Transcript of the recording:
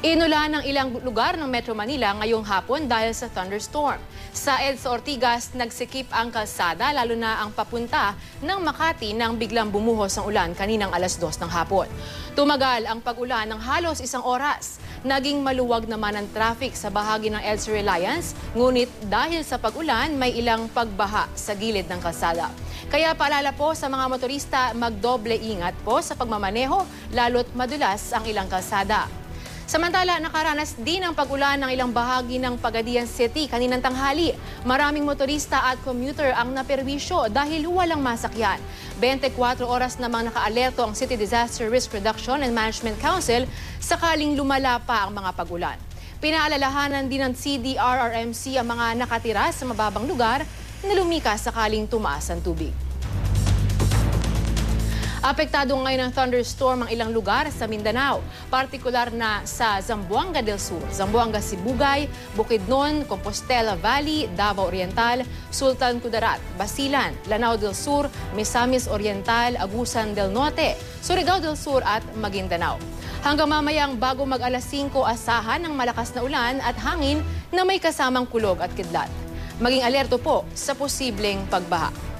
Inulan ng ilang lugar ng Metro Manila ngayong hapon dahil sa thunderstorm. Sa EDSA Ortigas, nagsikip ang kalsada lalo na ang papunta ng Makati nang biglang bumuhos ang ulan kaninang alas 2 ng hapon. Tumagal ang pag-ulan ng halos 1 oras. Naging maluwag naman ang traffic sa bahagi ng EDSA Reliance, ngunit dahil sa pag-ulan may ilang pagbaha sa gilid ng kalsada. Kaya paalala po sa mga motorista, magdoble ingat po sa pagmamaneho lalo't madulas ang ilang kalsada. Samantala, nakaranas din ang pag-ulan ng ilang bahagi ng Pagadian City kaninang tanghali. Maraming motorista at commuter ang naperwisyo dahil walang masakyan. 24 oras namang nakaalerto ang City Disaster Risk Reduction and Management Council sakaling lumala pa ang mga pag-ulan. Pinaalalahanan din ng CDRRMC ang mga nakatira sa mababang lugar na lumikas sakaling tumaas ang tubig. Apektado ngayon ng thunderstorm ang ilang lugar sa Mindanao, partikular na sa Zamboanga del Sur, Zamboanga Sibugay, Bukidnon, Compostela Valley, Davao Oriental, Sultan Kudarat, Basilan, Lanao del Sur, Misamis Oriental, Agusan del Norte, Surigao del Sur at Maguindanao. Hanggang mamayang bago mag-alas 5, asahan ng malakas na ulan at hangin na may kasamang kulog at kidlat. Maging alerto po sa posibleng pagbaha.